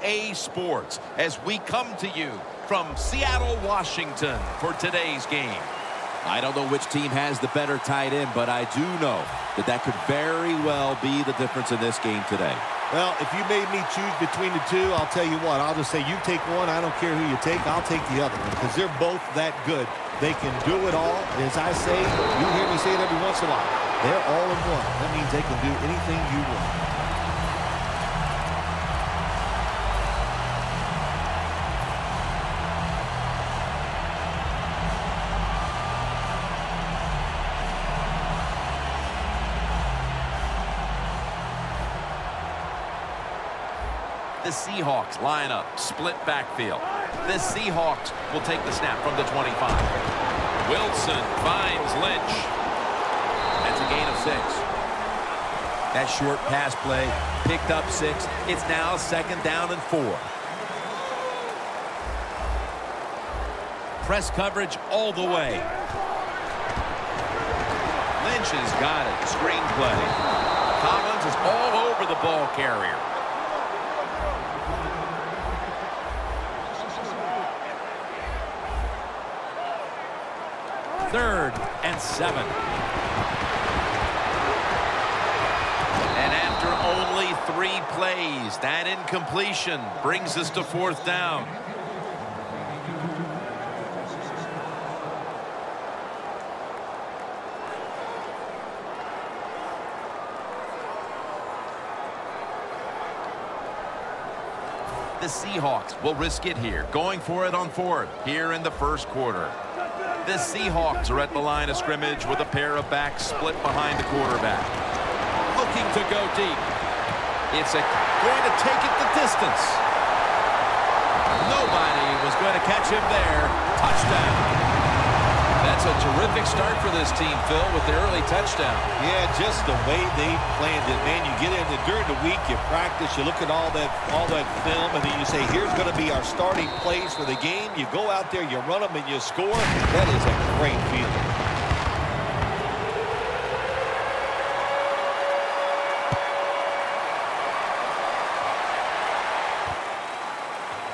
EA Sports as we come to you from Seattle, Washington for today's game. I don't know which team has the better tight end, but I do know that could very well be the difference in this game today. Well, if you made me choose between the two, I'll tell you what. I'll just say you take one. I don't care who you take. I'll take the other one because they're both that good. They can do it all. As I say, you hear me say it every once in a while. They're all in one. That means they can do anything you want. The Seahawks line up, split backfield. The Seahawks will take the snap from the 25. Wilson finds Lynch. That's a gain of 6. That short pass play picked up 6. It's now 2nd down and 4. Press coverage all the way. Lynch has got it. Screen play. Collins is all over the ball carrier. 3rd and 7. And after only 3 plays, that incompletion brings us to 4th down. The Seahawks will risk it here, going for it on 4th here in the 1st quarter. The Seahawks are at the line of scrimmage with a pair of backs split behind the quarterback. Looking to go deep. It's going to take it the distance. Nobody was going to catch him there. Touchdown. That's a terrific start for this team, Phil, with the early touchdown. Yeah, just the way they planned it, man. You get in there during the week, you practice, you look at all that film, and then you say, here's going to be our starting plays for the game. You go out there, you run them, and you score. That is a great feeling.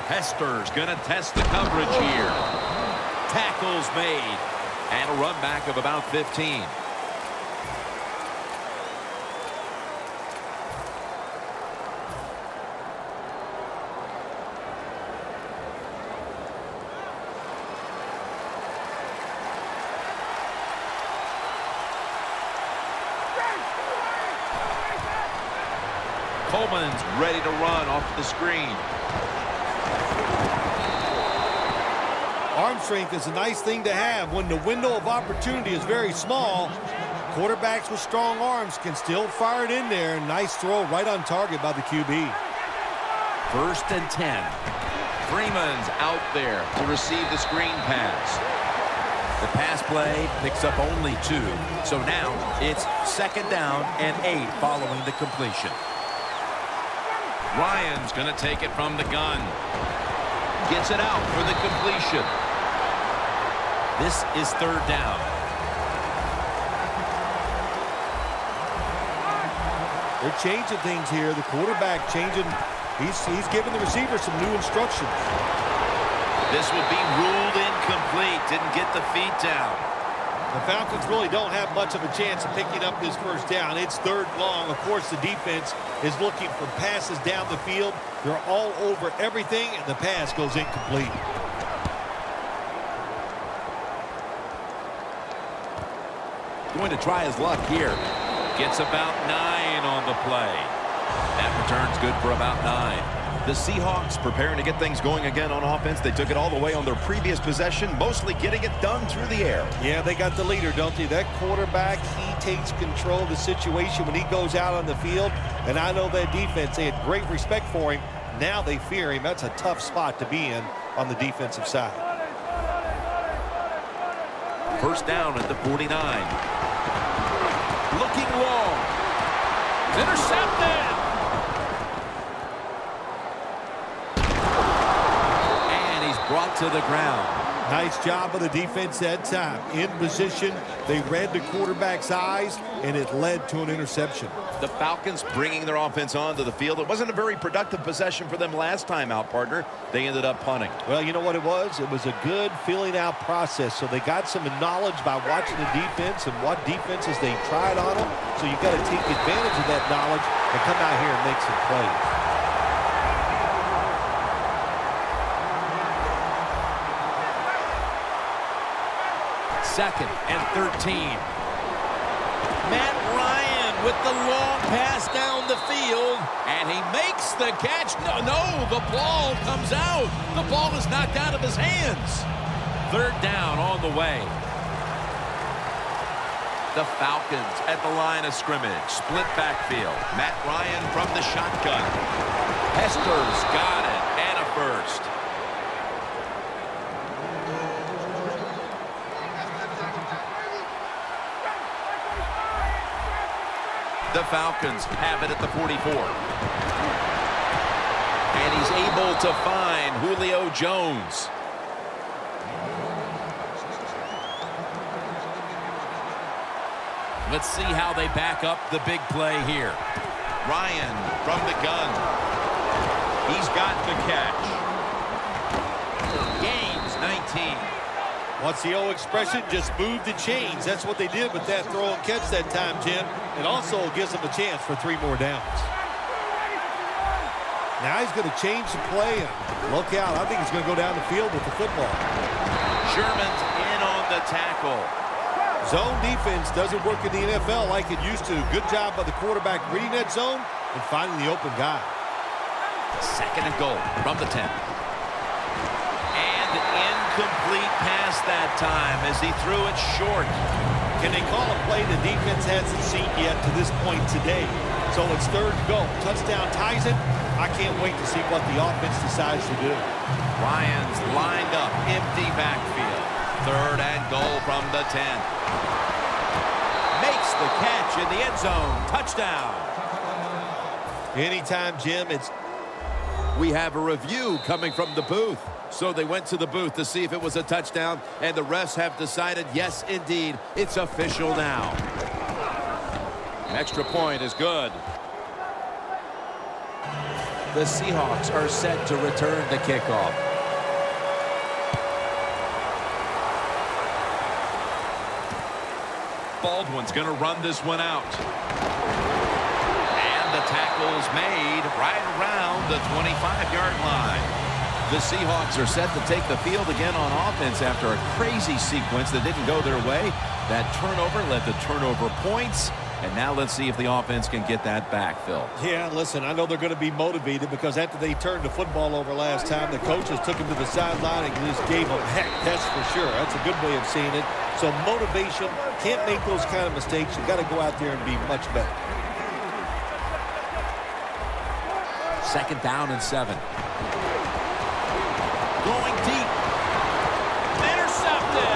Hester's going to test the coverage here. Tackles made. And a run back of about 15. Coleman's ready to run off the screen. Arm strength is a nice thing to have when the window of opportunity is very small. Quarterbacks with strong arms can still fire it in there. Nice throw right on target by the QB. 1st and 10. Freeman's out there to receive the screen pass. The pass play picks up only 2. So now it's 2nd down and 8 following the completion. Ryan's going to take it from the gun. Gets it out for the completion. This is 3rd down. They're changing things here. The quarterback changing. He's giving the receiver some new instructions. This will be ruled incomplete. Didn't get the feet down. The Falcons really don't have much of a chance of picking up this 1st down. It's 3rd long. Of course, the defense is looking for passes down the field. They're all over everything, and the pass goes incomplete. Going to try his luck here. Gets about 9 on the play. That return's good for about 9. The Seahawks preparing to get things going again on offense. They took it all the way on their previous possession, mostly getting it done through the air. Yeah, they got the leader, don't they? That quarterback, he takes control of the situation when he goes out on the field. And I know that defense, they had great respect for him. Now they fear him. That's a tough spot to be in on the defensive side. 1st down at the 49. Looking long. It's intercepted. brought to the ground. Nice job of the defense that time. In position, they read the quarterback's eyes, and it led to an interception. The Falcons bringing their offense onto the field. It wasn't a very productive possession for them last time out, partner. They ended up punting. Well, you know what it was? It was a good filling out process. So they got some knowledge by watching the defense and what defenses they tried on them. So you've got to take advantage of that knowledge and come out here and make some plays. Second and 13. Matt Ryan with the long pass down the field, and he makes the catch. No, the ball comes out. The ball is knocked out of his hands. Third down on the way. The Falcons at the line of scrimmage. Split backfield. Matt Ryan from the shotgun. Hester's got it, and a first. The Falcons have it at the 44. And he's able to find Julio Jones. Let's see how they back up the big play here. Ryan from the gun. He's got the catch. Gains 19. What's the old expression? Just move the chains. That's what they did with that throw and catch that time, Jim. It also gives them a chance for 3 more downs. Now he's going to change the play. And look out. I think he's going to go down the field with the football. Sherman's in on the tackle. Zone defense doesn't work in the NFL like it used to. Good job by the quarterback reading that zone and finding the open guy. Second and goal from the 10. Incomplete pass that time as he threw it short. Can they call a play the defense hasn't seen yet to this point today? So it's third and goal. Touchdown ties it. I can't wait to see what the offense decides to do. Ryan's lined up, empty backfield. Third and goal from the 10. Makes the catch in the end zone. Touchdown. Anytime, Jim, we have a review coming from the booth. So they went to the booth to see if it was a touchdown, and the refs have decided, yes, indeed, it's official now. An extra point is good. The Seahawks are set to return the kickoff. Baldwin's going to run this one out. And the tackle's made right around the 25-yard line. The Seahawks are set to take the field again on offense after a crazy sequence that didn't go their way. That turnover led to turnover points. And now let's see if the offense can get that back, Phil. Yeah, listen, I know they're going to be motivated because after they turned the football over last time, the coaches took them to the sideline and just gave them heck. That's for sure. That's a good way of seeing it. So motivation, can't make those kind of mistakes. You've got to go out there and be much better. Second down and 7. Going deep. Intercepted.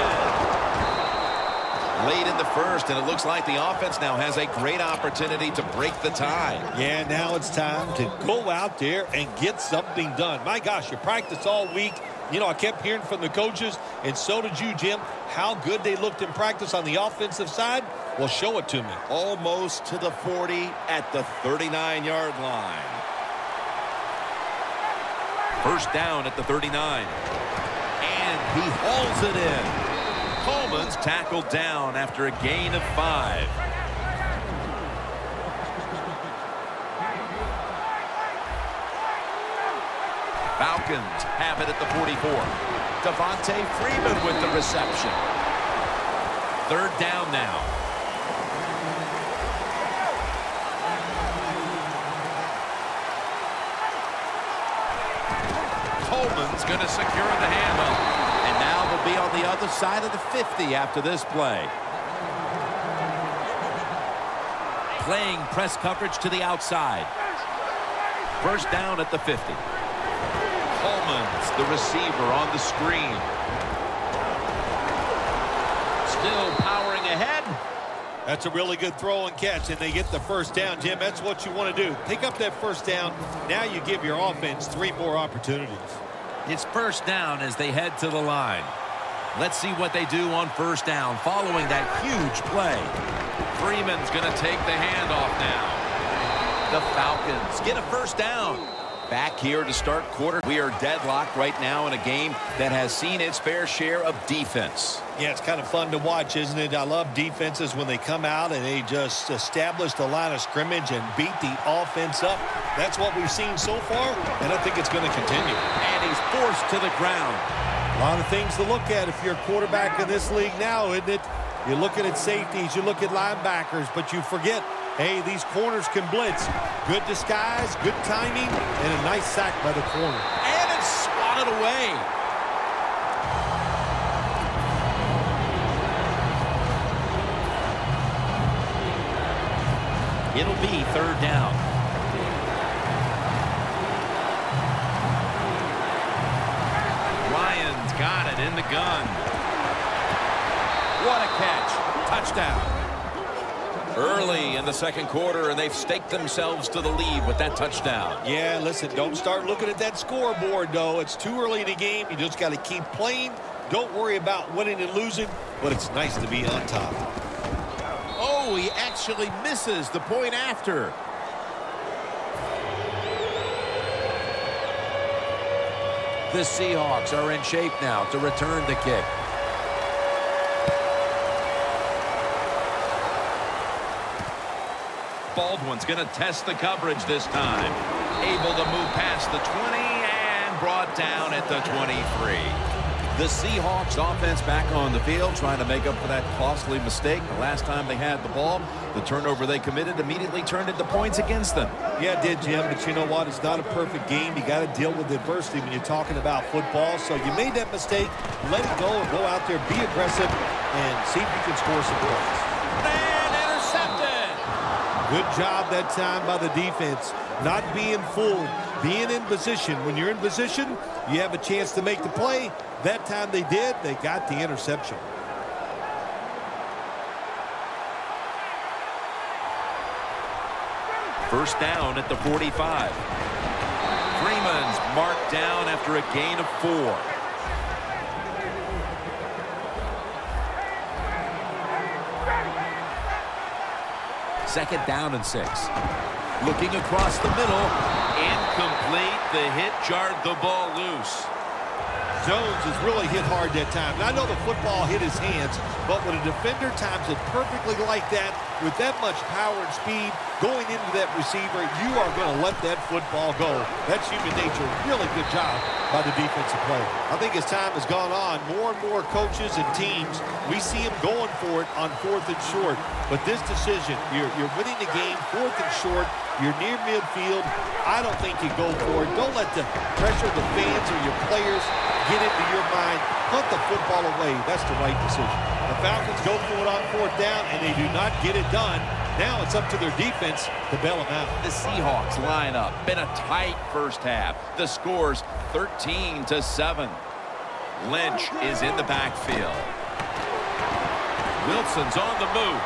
Late in the first, and it looks like the offense now has a great opportunity to break the tie. Yeah, now it's time to go out there and get something done. My gosh, you practiced all week. You know, I kept hearing from the coaches, and so did you, Jim, how good they looked in practice on the offensive side. Well, show it to me. Almost to the 40 at the 39-yard line. First down at the 39. And he hauls it in. Coleman's tackled down after a gain of 5. Falcons have it at the 44. Devontae Freeman with the reception. Third down now. Coleman's going to secure the handoff. And now they'll be on the other side of the 50 after this play. Playing press coverage to the outside. First down at the 50. Coleman's the receiver on the screen. Still powering ahead. That's a really good throw and catch, and they get the first down, Jim. That's what you want to do. Pick up that first down. Now you give your offense 3 more opportunities. It's first down as they head to the line. Let's see what they do on first down following that huge play. Freeman's going to take the handoff now. The Falcons get a first down. Back here to start quarter. We are deadlocked right now in a game that has seen its fair share of defense. Yeah, it's kind of fun to watch, isn't it? I love defenses when they come out and they just establish the line of scrimmage and beat the offense up. That's what we've seen so far, and I think it's going to continue. And he's forced to the ground. A lot of things to look at if you're a quarterback in this league now, isn't it? You're looking at safeties, you look at linebackers, but you forget, hey, these corners can blitz. Good disguise, good timing, and a nice sack by the corner. And it's swatted away. It'll be third down. Ryan's got it in the gun. What a catch. Touchdown. Early in the second quarter, and they've staked themselves to the lead with that touchdown. Yeah, listen, don't start looking at that scoreboard, though. It's too early in the game. You just got to keep playing. Don't worry about winning and losing, but it's nice to be on top. Oh, he actually misses the point after. The Seahawks are in shape now to return the kick. Baldwin's going to test the coverage this time. Able to move past the 20 and brought down at the 23. The Seahawks offense back on the field trying to make up for that costly mistake. The last time they had the ball, the turnover they committed immediately turned into points against them. Yeah, it did, Jim, but you know what? It's not a perfect game. You got to deal with adversity when you're talking about football. So you made that mistake. Let it go and go out there, be aggressive, and see if you can score some points. And intercepted. Good job that time by the defense. Not being fooled, being in position. When you're in position, you have a chance to make the play. That time they did. They got the interception. First down at the 45. Freeman's marked down after a gain of 4. Second down and 6. Looking across the middle. Incomplete. The hit jarred the ball loose. Jones has really hit hard that time. And I know the football hit his hands, but when a defender times it perfectly like that, with that much power and speed going into that receiver, you are going to let that football go. That's human nature. Really good job by the defensive player. I think as time has gone on, more and more coaches and teams, we see them going for it on 4th and short. But this decision, you're winning the game, 4th and short, you're near midfield. I don't think you go for it. Don't let the pressure of the fans or your players get into your mind. Punt the football away. That's the right decision. The Falcons go for it on 4th down, and they do not get it done. Now it's up to their defense to bail them out. The Seahawks line up. Been a tight first half. The score's 13-7. Lynch is in the backfield. Wilson's on the move.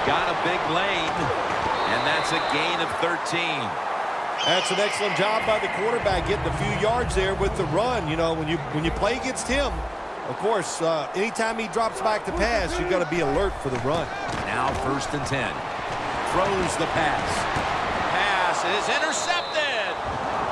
Got a big lane, and that's a gain of 13. That's an excellent job by the quarterback, getting a few yards there with the run. You know, when you play against him, of course, anytime he drops back to pass, you've got to be alert for the run. Now 1st and 10. Throws the pass. Pass is intercepted.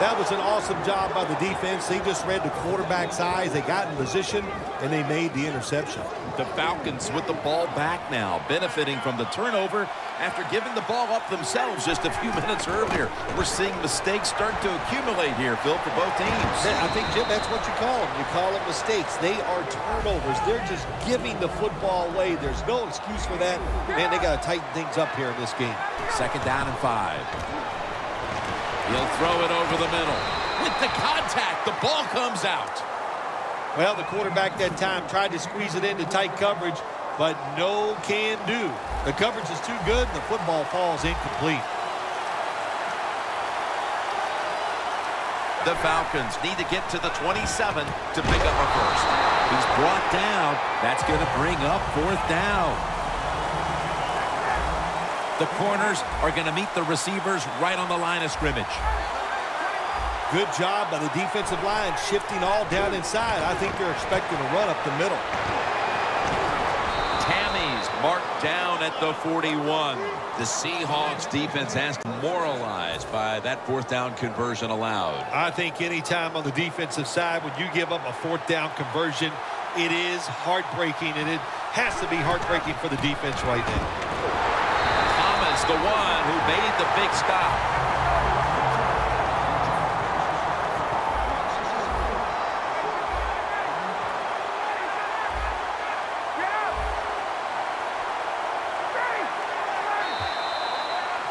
That was an awesome job by the defense. They just read the quarterback's eyes. They got in position, and they made the interception. The Falcons with the ball back now, benefiting from the turnover after giving the ball up themselves just a few minutes earlier. We're seeing mistakes start to accumulate here, Phil, for both teams. I think, Jim, that's what you call them. You call them mistakes. They are turnovers. They're just giving the football away. There's no excuse for that. Man, they got to tighten things up here in this game. Second down and 5. He'll throw it over the middle. With the contact, the ball comes out. Well, the quarterback that time tried to squeeze it into tight coverage, but no can do. The coverage is too good, and the football falls incomplete. The Falcons need to get to the 27 to pick up a first. He's brought down. That's going to bring up 4th down. The corners are going to meet the receivers right on the line of scrimmage. Good job by the defensive line, shifting all down inside. I think they're expecting a run up the middle. Tammy's marked down at the 41. The Seahawks defense has demoralized by that fourth down conversion allowed. I think anytime on the defensive side when you give up a fourth down conversion, it is heartbreaking, and it has to be heartbreaking for the defense right now. Thomas, the one who made the big stop.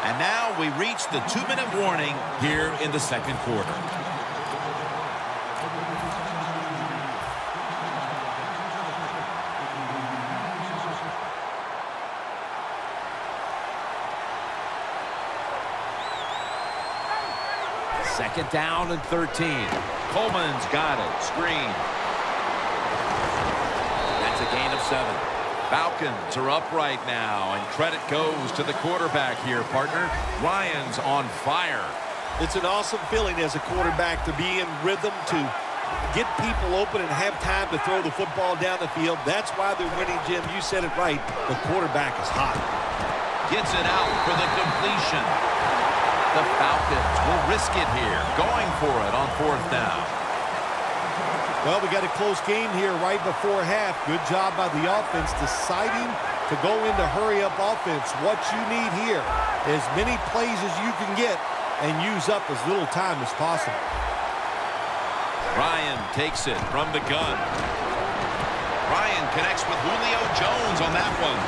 And now we reach the 2-minute warning here in the second quarter. Second down and 13. Coleman's got it. Screen. That's a gain of 7. Falcons are up right now, and credit goes to the quarterback here, partner. Ryan's on fire. It's an awesome feeling as a quarterback to be in rhythm, to get people open and have time to throw the football down the field. That's why they're winning, Jim. You said it right. The quarterback is hot. Gets it out for the completion. The Falcons will risk it here, going for it on fourth down. Well, we got a close game here right before half. Good job by the offense deciding to go into hurry-up offense. What you need here, as many plays as you can get and use up as little time as possible. Ryan takes it from the gun. Ryan connects with Julio Jones on that one.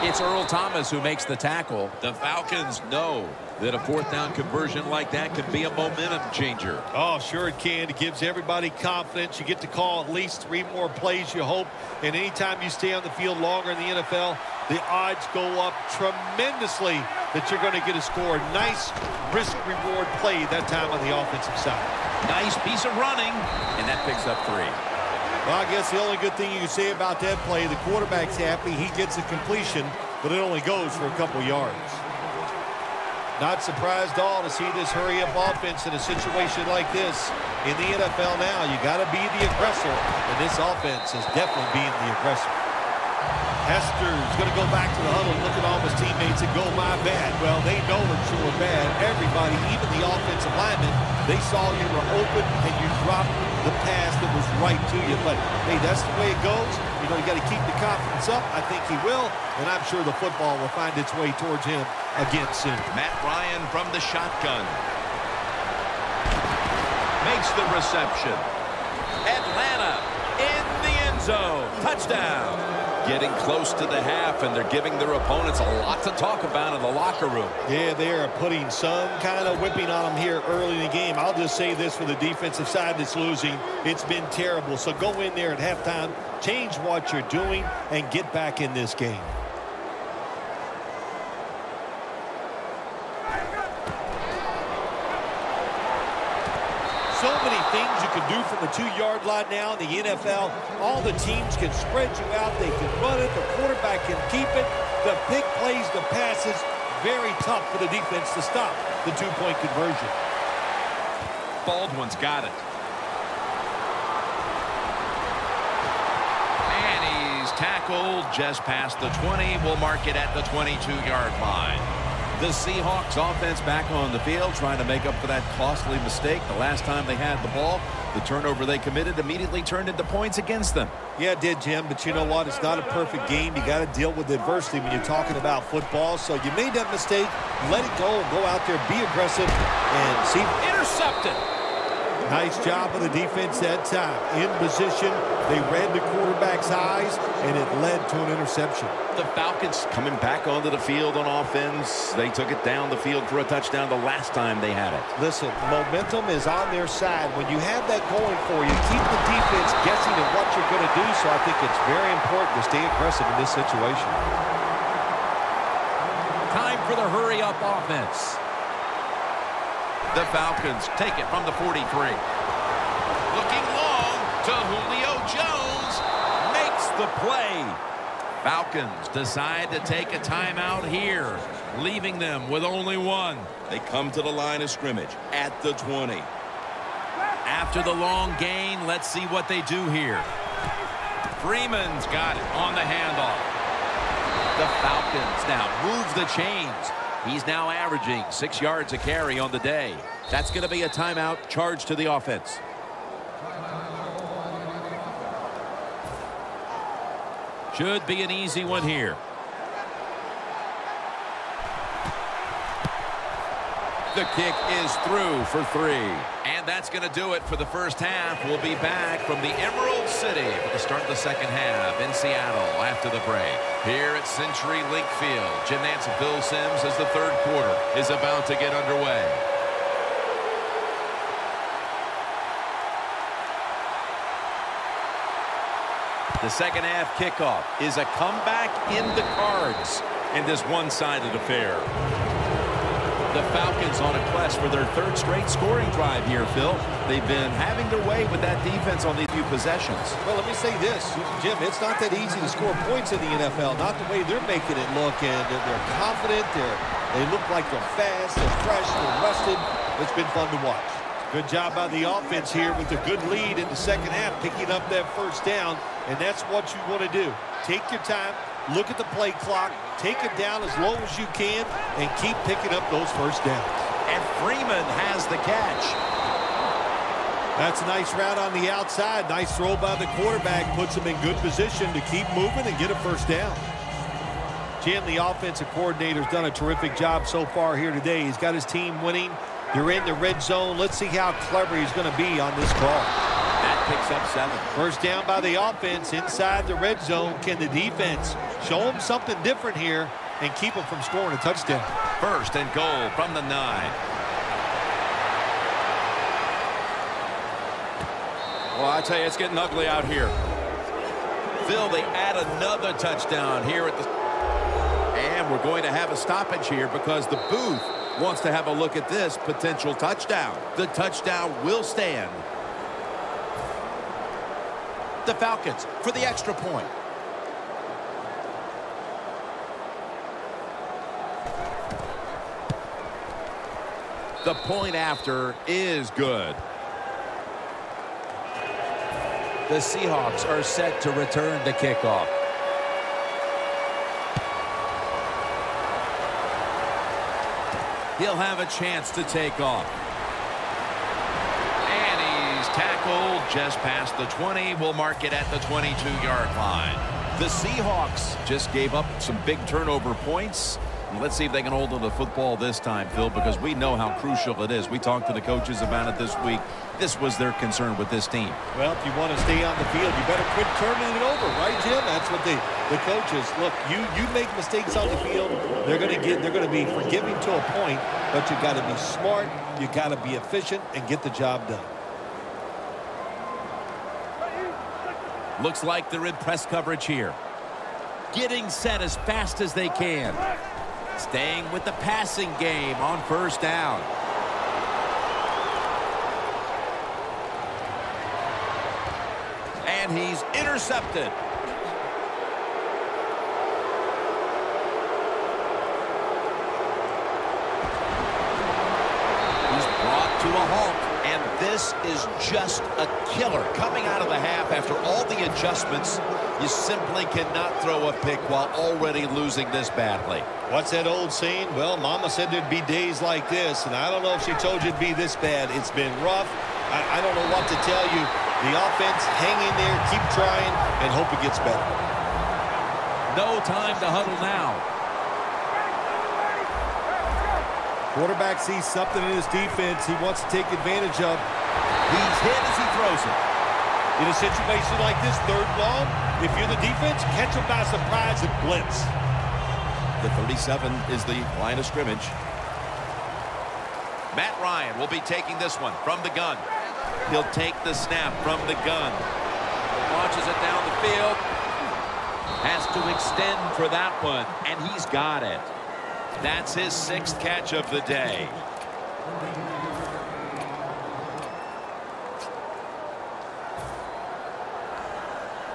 It's Earl Thomas who makes the tackle. The Falcons know that a fourth down conversion like that can be a momentum changer. Oh, sure it can. It gives everybody confidence. You get to call at least 3 more plays, you hope. And anytime you stay on the field longer in the NFL, the odds go up tremendously that you're going to get a score. Nice risk-reward play that time on the offensive side. Nice piece of running, and that picks up 3. Well, I guess the only good thing you can say about that play, the quarterback's happy. He gets a completion, but it only goes for a couple yards. Not surprised at all to see this hurry-up offense in a situation like this. In the NFL now, you got to be the aggressor, and this offense is definitely being the aggressor. Hester's going to go back to the huddle, look at all his teammates and go, my bad. Well, they know it's sure bad. Everybody, even the offensive linemen, they saw you were open and you dropped the pass that was right to you. But, hey, that's the way it goes. You know, you got to keep the confidence up. I think he will, and I'm sure the football will find its way towards him again soon. Matt Ryan from the shotgun. Makes the reception. Atlanta in the end zone. Touchdown. Getting close to the half, and they're giving their opponents a lot to talk about in the locker room. Yeah, they are putting some kind of whipping on them here early in the game. I'll just say this for the defensive side that's losing. It's been terrible. So go in there at halftime, change what you're doing, and get back in this game. So many things you can do from the 2-yard line now in the NFL. All the teams can spread you out. They can run it. The quarterback can keep it. The big plays, the passes, very tough for the defense to stop the 2-point conversion. Baldwin's got it. And he's tackled just past the 20. We'll mark it at the 22-yard line. The Seahawks offense back on the field trying to make up for that costly mistake the last time they had the ball. The turnover they committed immediately turned into points against them. Yeah, it did, Jim, but you know what? It's not a perfect game. You got to deal with adversity when you're talking about football. So you made that mistake, let it go, and go out there, be aggressive, and see. Intercepted. Nice job of the defense that time. In position, they read the quarterback's eyes, and it led to an interception. The Falcons coming back onto the field on offense. They took it down the field for a touchdown the last time they had it. Listen, momentum is on their side. When you have that going for you, keep the defense guessing at what you're going to do. So I think it's very important to stay aggressive in this situation. Time for the hurry-up offense. The Falcons take it from the 43. Looking long to Julio Jones. Makes the play. Falcons decide to take a timeout here, leaving them with only one. They come to the line of scrimmage at the 20. After the long gain, let's see what they do here. Freeman's got it on the handoff. The Falcons now move the chains. He's now averaging 6 yards a carry on the day. That's going to be a timeout charge to the offense. Should be an easy one here. The kick is through for 3. And that's going to do it for the first half. We'll be back from the Emerald City for the start of the second half in Seattle after the break. Here at Century Link Field, Jim Nantz and Bill Sims as the third quarter is about to get underway. The second half kickoff is a comeback in the cards in this one-sided affair. The Falcons on a quest for their third straight scoring drive here, Phil. They've been having their way with that defense on these few possessions. Well, let me say this, Jim, it's not that easy to score points in the NFL, not the way they're making it look, and they're confident, they look like they're fast, they're fresh, they're rested. It's been fun to watch. Good job by the offense here with a good lead in the second half, picking up that first down, and that's what you want to do. Take your time, look at the play clock, take it down as low as you can, and keep picking up those first downs. And Freeman has the catch. That's a nice route on the outside. Nice throw by the quarterback. Puts him in good position to keep moving and get a first down. Jim, the offensive coordinator, has done a terrific job so far here today. He's got his team winning. They're in the red zone. Let's see how clever he's going to be on this call. That picks up 7. First down by the offense inside the red zone. Can the defense show them something different here and keep them from scoring a touchdown? First and goal from the 9. Well, I tell you, it's getting ugly out here. Phil, they add another touchdown here at the... And we're going to have a stoppage here because the booth wants to have a look at this potential touchdown. The touchdown will stand. The Falcons for the extra point. The point after is good. The Seahawks are set to return the kickoff. He'll have a chance to take off. And he's tackled just past the 20. We'll mark it at the 22-yard line. The Seahawks just gave up some big turnover points. Let's see if they can hold on to the football this time, Phil, because we know how crucial it is. We talked to the coaches about it this week. This was their concern with this team. Well, if you want to stay on the field, you better quit turning it over, right, Jim? That's what the coaches look. You make mistakes on the field, they're going to be forgiving to a point, but you got to be smart, you got to be efficient, and get the job done. Looks like they're in press coverage here. Getting set as fast as they can. Staying with the passing game on first down. And he's intercepted. He's brought to a halt. And this is just a killer. Coming out of the half after all the adjustments, you simply cannot throw a pick while already losing this badly. What's that old saying? Well, Mama said there'd be days like this, and I don't know if she told you it'd be this bad. It's been rough. I don't know what to tell you. The offense, hang in there, keep trying, and hope it gets better. No time to huddle now. Quarterback sees something in his defense he wants to take advantage of. He's hit as he throws it. In a situation like this, third long, if you're the defense, catch him by surprise and blitz. The 37 is the line of scrimmage. Matt Ryan will be taking this one from the gun. He'll take the snap from the gun. Launches it down the field. Has to extend for that one, and he's got it. That's his 6th catch of the day.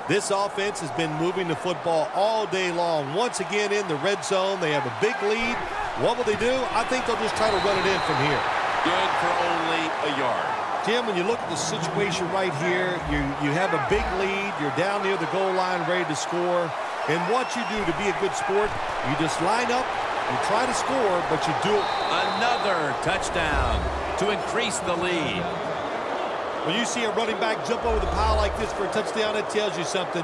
This offense has been moving the football all day long. Once again in the red zone, they have a big lead. What will they do? I think they'll just try to run it in from here. Good for only a yard. Jim, when you look at the situation right here, you have a big lead. You're down near the goal line ready to score. And what you do to be a good sport, you just line up, you try to score, but you do it. Another touchdown to increase the lead. When you see a running back jump over the pile like this for a touchdown, it tells you something.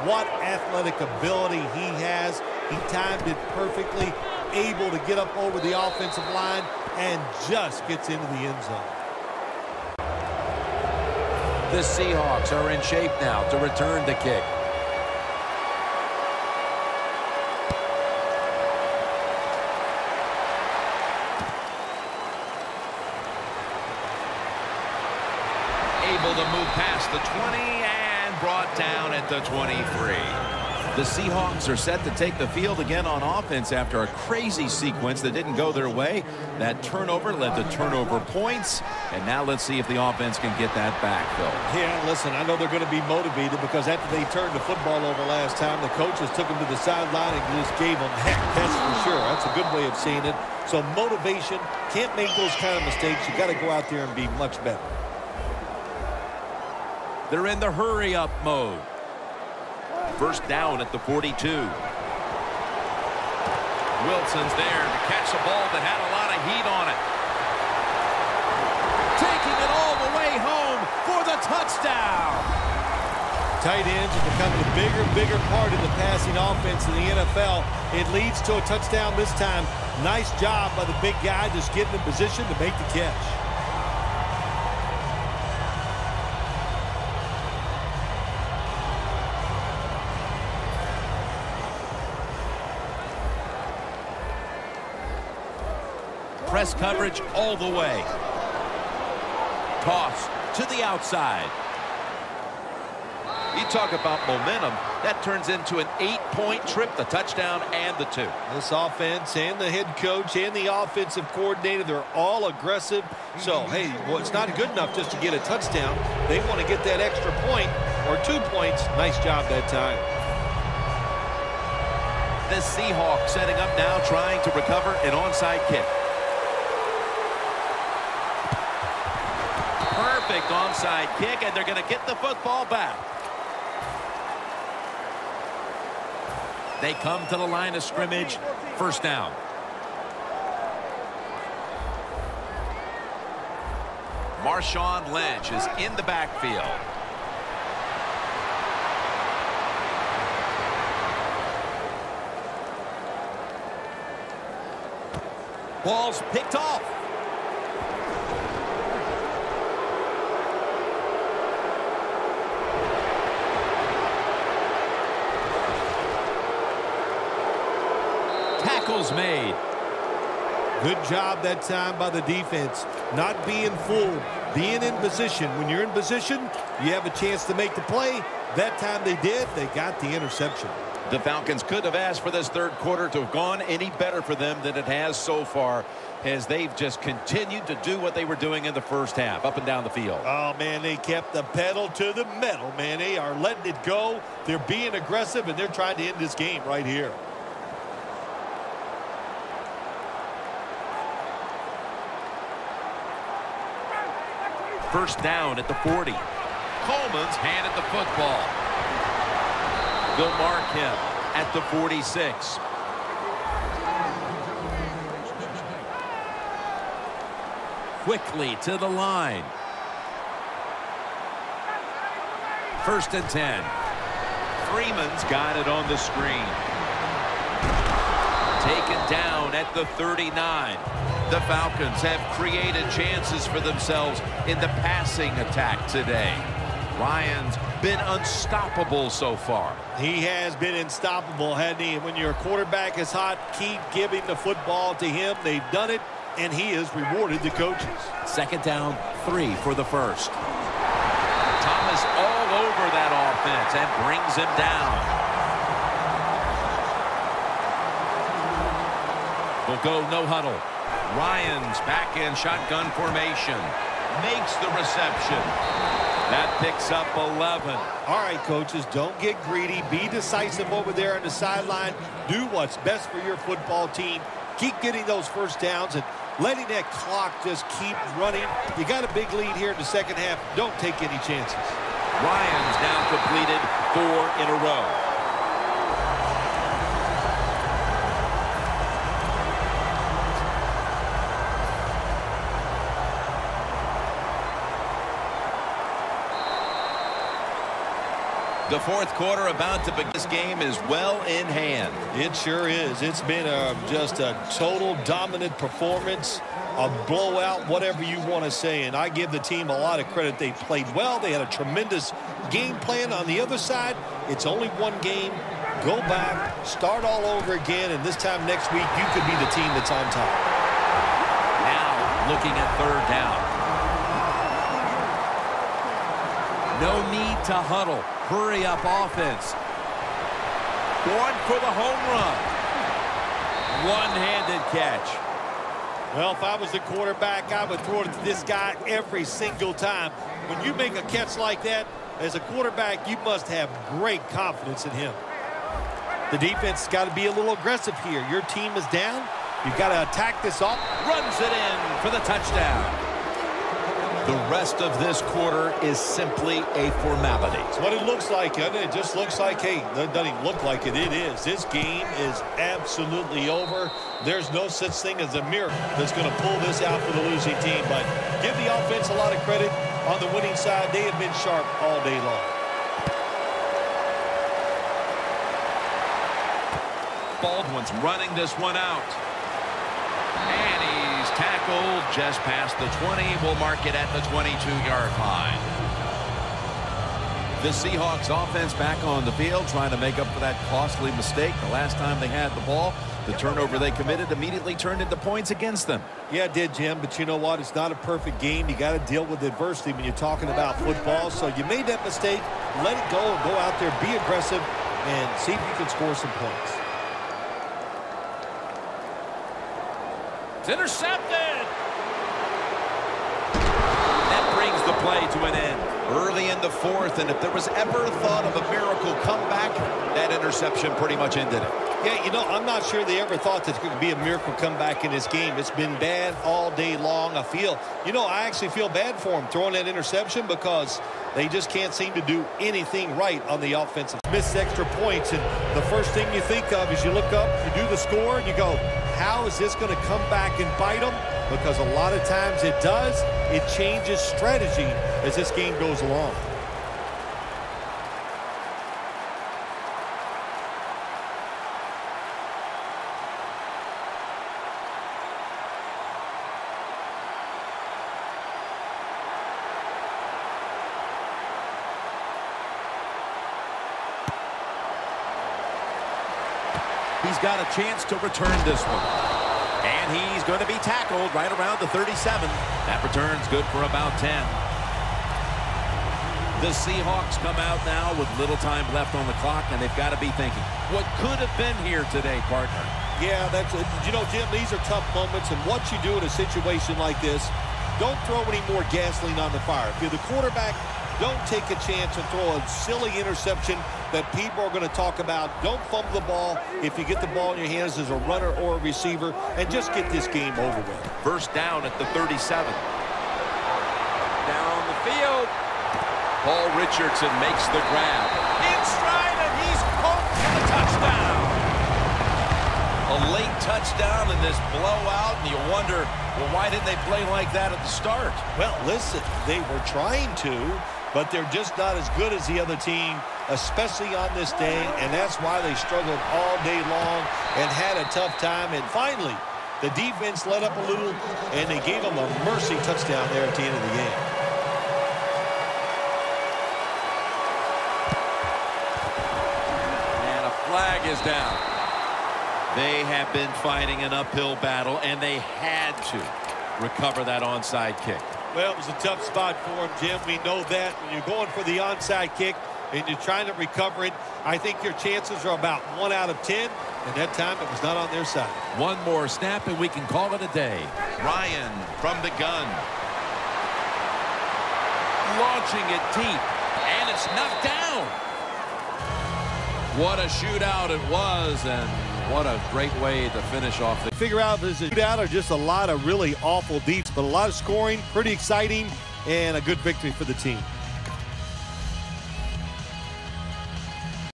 What athletic ability he has. He timed it perfectly, able to get up over the offensive line and just gets into the end zone. The Seahawks are in shape now to return the kick. Able to move past the 20 and brought down at the 23. The Seahawks are set to take the field again on offense after a crazy sequence that didn't go their way. That turnover led to turnover points. And now let's see if the offense can get that back, Phil. Yeah, listen, I know they're going to be motivated because after they turned the football over last time, the coaches took them to the sideline and just gave them heck. That's for sure. That's a good way of saying it. So motivation, can't make those kind of mistakes. You got to go out there and be much better. They're in the hurry-up mode. First down at the 42. Wilson's there to catch a ball that had a lot of heat on it. Taking it all the way home for the touchdown. Tight ends are becoming a bigger part of the passing offense in the NFL. It leads to a touchdown this time. Nice job by the big guy just getting in position to make the catch. Press coverage all the way. Toss to the outside. You talk about momentum. That turns into an 8-point trip, the touchdown and the 2. This offense and the head coach and the offensive coordinator, they're all aggressive. So, hey, well, it's not good enough just to get a touchdown. They want to get that extra point or 2 points. Nice job that time. The Seahawks setting up now, trying to recover an onside kick. Perfect onside kick, and they're going to get the football back. They come to the line of scrimmage. First down. Marshawn Lynch is in the backfield. Ball's picked off. Tackles made. Good job that time by the defense. Not being fooled, being in position. When you're in position, you have a chance to make the play. That time they did. They got the interception. The Falcons could have asked for this third quarter to have gone any better for them than it has so far, as they've just continued to do what they were doing in the first half, up and down the field. Oh, man, they kept the pedal to the metal, man. They are letting it go. They're being aggressive, and they're trying to end this game right here. First down at the 40. Coleman's handed the football. They'll mark him at the 46. Quickly to the line. First and 10. Freeman's got it on the screen. Taken down at the 39. The Falcons have created chances for themselves in the passing attack today. Ryan's been unstoppable so far. He has been unstoppable, hasn't he? When your quarterback is hot, keep giving the football to him. They've done it, and he has rewarded the coaches. Second down, 3 for the first. Thomas all over that offense and brings him down. We'll go no huddle. Ryan's back in shotgun formation. Makes the reception. That picks up 11. All right, coaches, don't get greedy. Be decisive over there on the sideline. Do what's best for your football team. Keep getting those first downs and letting that clock just keep running. You got a big lead here in the second half. Don't take any chances. Ryan's now completed 4 in a row. The fourth quarter about to begin. This game is well in hand. It sure is. It's been just a total dominant performance, a blowout, whatever you want to say. And I give the team a lot of credit. They played well. They had a tremendous game plan. On the other side, it's only one game. Go back, start all over again, and this time next week, you could be the team that's on top. Now looking at third down. No need to huddle. Hurry up offense. Going for the home run. One-handed catch. Well, if I was the quarterback, I would throw it to this guy every single time. When you make a catch like that, as a quarterback, you must have great confidence in him. The defense has got to be a little aggressive here. Your team is down. You've got to attack this off. Runs it in for the touchdown. The rest of this quarter is simply a formality. It's what it looks like, doesn't it? It just looks like, hey, it doesn't even look like it. It is. This game is absolutely over. There's no such thing as a miracle that's going to pull this out for the losing team. But give the offense a lot of credit. On the winning side, they have been sharp all day long. Baldwin's running this one out. And he's tackled just past the 20. We'll mark it at the 22-yard line. The Seahawks offense back on the field trying to make up for that costly mistake. The last time they had the ball, the turnover they committed immediately turned into points against them. Yeah, it did, Jim, but you know what? It's not a perfect game. You got to deal with adversity when you're talking about football. So you made that mistake. Let it go and go out there, be aggressive, and see if you can score some points. It's intercepted. That brings the play to an end. Early in the fourth, and if there was ever thought of a miracle comeback, that interception pretty much ended it. Yeah, you know, I'm not sure they ever thought that there could be a miracle comeback in this game. It's been bad all day long. I actually feel bad for them throwing that interception because they just can't seem to do anything right on the offensive. Miss extra points, and the first thing you think of is you look up, you do the score, and you go, how is this going to come back and bite them? Because a lot of times it does. It changes strategy as this game goes along. He's got a chance to return this one. And he's going to be tackled right around the 37. That return's good for about 10. The Seahawks come out now with little time left on the clock, and they've got to be thinking, what could have been here today, partner? Yeah, Jim, these are tough moments, and what you do in a situation like this, don't throw any more gasoline on the fire. If you're the quarterback, don't take a chance and throw a silly interception that people are going to talk about. Don't fumble the ball if you get the ball in your hands as a runner or a receiver, and just get this game over with. First down at the 37. Down the field. Paul Richardson makes the grab. In stride, and he's poked for the touchdown. A late touchdown in this blowout, and you wonder, well, why didn't they play like that at the start? Well, listen, they were trying to, but they're just not as good as the other team, especially on this day, and that's why they struggled all day long and had a tough time. And finally, the defense let up a little, and they gave them a mercy touchdown there at the end of the game. And a flag is down. They have been fighting an uphill battle, and they had to recover that onside kick. Well, it was a tough spot for him, Jim. We know that. When you're going for the onside kick and you're trying to recover it, I think your chances are about 1 out of 10. And that time, it was not on their side. One more snap, and we can call it a day. Ryan from the gun. Launching it deep, and it's knocked down. What a shootout it was, and What a great way to finish off the Figure out if there's a shootout or just a lot of really awful defense, but a lot of scoring, pretty exciting, and a good victory for the team.